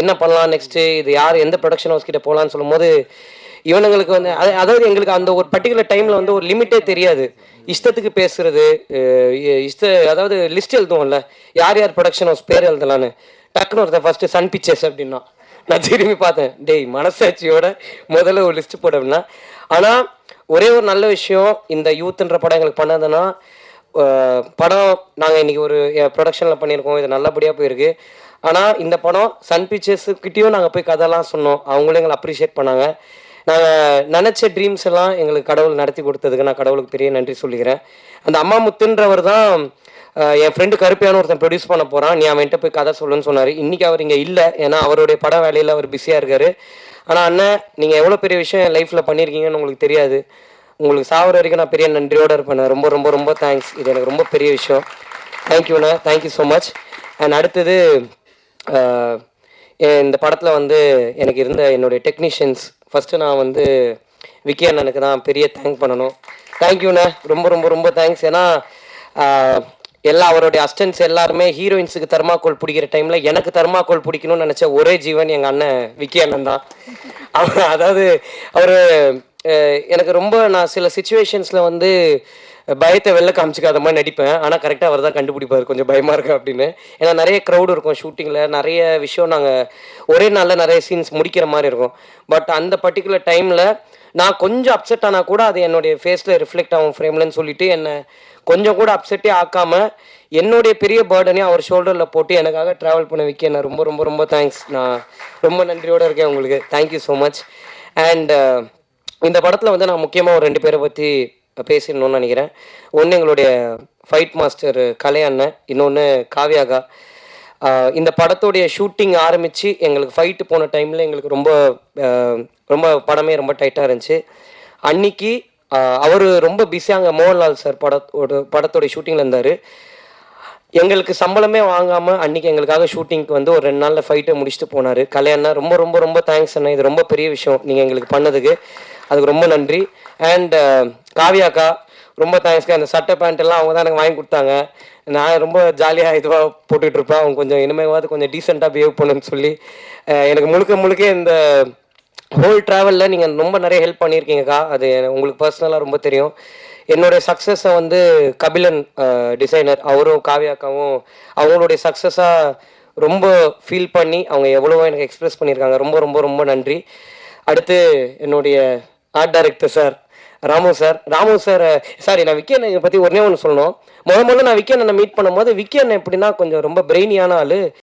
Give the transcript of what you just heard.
என்ன பண்ணலாம் நெக்ஸ்ட்டு, இது யார் எந்த ப்ரொடக்ஷன் ஹவுஸ் கிட்ட போகலான்னு சொல்லும்போது, இவனுங்களுக்கு வந்து அதாவது எங்களுக்கு அந்த ஒரு பர்ட்டிகுலர் டைமில் வந்து ஒரு லிமிட்டே தெரியாது. இஷ்டத்துக்கு பேசுறது, அதாவது லிஸ்ட் எழுதுவோம்ல, யார் யார் ப்ரொடக்ஷன் ஹவுஸ் பேர் எழுதலான்னு. டக்குன்னு ஒருத்தன் ஃபஸ்ட்டு சன் பிக்சர்ஸ் அப்படின்னா, நான் திரும்பி பார்த்தேன், டேய் மனசாட்சியோட முதல்ல ஒரு லிஸ்ட் போட அப்படின்னா. ஆனால் ஒரே ஒரு நல்ல விஷயம் இந்த யூத்ன்ற படம் எங்களுக்கு பண்ணதுன்னா, படம் நாங்கள் இன்றைக்கி ஒரு ப்ரொடக்ஷனில் பண்ணியிருக்கோம், இது நல்லபடியாக போயிருக்கு. ஆனால் இந்த படம் சன் பிக்சர்ஸுக்கிட்டேயும் நாங்கள் போய் கதைலாம் சொன்னோம், அவங்களும் எங்களை அப்ரிஷியேட் பண்ணாங்க. நாங்கள் நினச்ச ட்ரீம்ஸ் எல்லாம் எங்களுக்கு கடவுள் நடத்தி கொடுத்ததுக்கு நான் கடவுளுக்கு பெரிய நன்றி சொல்லிக்கிறேன். அந்த அம்மா முத்துன்றவர் தான் என் ஃப்ரெண்டு கருப்பையான ஒருத்தன் ப்ரொடியூஸ் பண்ண போகிறான், நீ அவன்கிட்ட போய் கதை சொல்லுன்னு சொன்னார். இன்றைக்கி அவர் இங்கே இல்லை, ஏன்னா அவருடைய பட வேலையில் அவர் பிஸியாக இருக்கார். ஆனால் அண்ணன், நீங்கள் எவ்வளோ பெரிய விஷயம் என் லைஃப்பில் பண்ணியிருக்கீங்கன்னு உங்களுக்கு தெரியாது. உங்களுக்கு சாவர வரைக்கும் நான் பெரிய நன்றியோடு இருப்பேன். ரொம்ப ரொம்ப ரொம்ப தேங்க்ஸ், இது எனக்கு ரொம்ப பெரிய விஷயம். தேங்க்யூண்ணா, தேங்க்யூ ஸோ மச். அண்ட் அடுத்தது, இந்த படத்தில் வந்து எனக்கு இருந்த என்னுடைய டெக்னீஷியன்ஸ், ஃபஸ்ட்டு நான் வந்து விக்கி அண்ணனுக்கு தான் பெரிய தேங்க் பண்ணணும். தேங்க்யூண்ணே, ரொம்ப ரொம்ப ரொம்ப தேங்க்ஸ். ஏன்னா எல்லா அவருடைய அசிஸ்டன்ட்ஸ் எல்லாருமே ஹீரோயின்ஸுக்கு தர்மாக்கோல் பிடிக்கிற டைமில் எனக்கு தர்மாக்கோல் பிடிக்கணும்னு நினச்ச ஒரே ஜீவன் எங்கள் அண்ணன் விக்கி அண்ணன் தான். அதாவது அவர் எனக்கு ரொம்ப, நான் சில சுச்சுவேஷன்ஸில் வந்து பயத்தை வெளில காமிச்சிக்காத மாதிரி நடிப்பேன், ஆனால் கரெக்டாக அவர் தான் கண்டுபிடிப்பார் கொஞ்சம் பயமாக இருக்கு அப்படின்னு. ஏன்னா நிறைய க்ரௌடு இருக்கும் ஷூட்டிங்கில், நிறைய விஷயம் நாங்கள் ஒரே நாளில் நிறைய சீன்ஸ் முடிக்கிற மாதிரி இருக்கும். பட் அந்த பர்டிகுலர் டைமில் நான் கொஞ்சம் அப்செட் ஆனால் கூட அது என்னுடைய ஃபேஸில் ரிஃப்ளெக்ட் ஆகும் ஃப்ரேம்லன்னு சொல்லிட்டு என்னை கொஞ்சம் கூட அப்செட்டே ஆக்காமல் என்னுடைய பெரிய பேர்டனையும் அவர் ஷோல்டரில் போட்டு எனக்காக ட்ராவல் பண்ண வைக்க என்ன ரொம்ப ரொம்ப ரொம்ப தேங்க்ஸ். நான் ரொம்ப நன்றியோடு இருக்கேன் உங்களுக்கு. Thank you so much. அண்ட் இந்த படத்தில் வந்து நான் முக்கியமாக ஒரு 2 பேரை பற்றி பேசிடணும்னு நினைக்கிறேன். ஒன்று எங்களுடைய ஃபைட் மாஸ்டர் கலை அண்ணன், இன்னொன்று காவியாகா. இந்த படத்துடைய ஷூட்டிங் ஆரம்பித்து எங்களுக்கு ஃபைட்டு போன டைமில் எங்களுக்கு ரொம்ப ரொம்ப படமே ரொம்ப டைட்டாக இருந்துச்சு. அன்னைக்கு அவர் ரொம்ப பிஸியாங்க, மோகன்லால் சார் படத்தோடைய ஷூட்டிங்கில் இருந்தார். எங்களுக்கு சம்பளமே வாங்காமல் அன்றைக்கி எங்களுக்காக ஷூட்டிங்க்கு வந்து ஒரு 2 நாளில் ஃபைட்டை முடிச்சுட்டு போனார். கல்யாணா ரொம்ப ரொம்ப ரொம்ப தேங்க்ஸ் அண்ணா, இது ரொம்ப பெரிய விஷயம் நீங்கள் எங்களுக்கு பண்ணதுக்கு, அதுக்கு ரொம்ப நன்றி. அண்ட் காவியாக்கா, ரொம்ப தேங்க்ஸ்க்கா. அந்த சட்டை பேண்ட் எல்லாம் அவங்க தான் எனக்கு வாங்கி கொடுத்தாங்க. நான் ரொம்ப ஜாலியாக இதுவாக போட்டுட்ருப்பேன், அவங்க கொஞ்சம் இனிமேவாது கொஞ்சம் டீசெண்டாக பிஹேவ் பண்ணுன்னு சொல்லி எனக்கு முழுக்க இந்த ஹோல் ட்ராவலில் நீங்கள் ரொம்ப நிறைய ஹெல்ப் பண்ணியிருக்கீங்கக்கா. அது உங்களுக்கு பர்சனலாக ரொம்ப தெரியும். என்னுடைய சக்ஸஸை வந்து கபிலன் டிசைனர், அவரும் காவியாக்காவும் அவங்களுடைய சக்ஸஸாக ரொம்ப ஃபீல் பண்ணி அவங்க எவ்வளவோ எனக்கு எக்ஸ்ப்ரெஸ் பண்ணியிருக்காங்க. ரொம்ப ரொம்ப ரொம்ப நன்றி. அடுத்து என்னுடைய art director sir Ramu sir, sorry, நான் விக்கி அண்ணனை பற்றி ஒன்றே ஒன்று சொல்லணும். முதல்ல நான் விக்கி அண்ணனை மீட் பண்ணும்போது, விக்கி அண்ணன் எப்படின்னா கொஞ்சம் ரொம்ப பிரெயினியான ஆள்.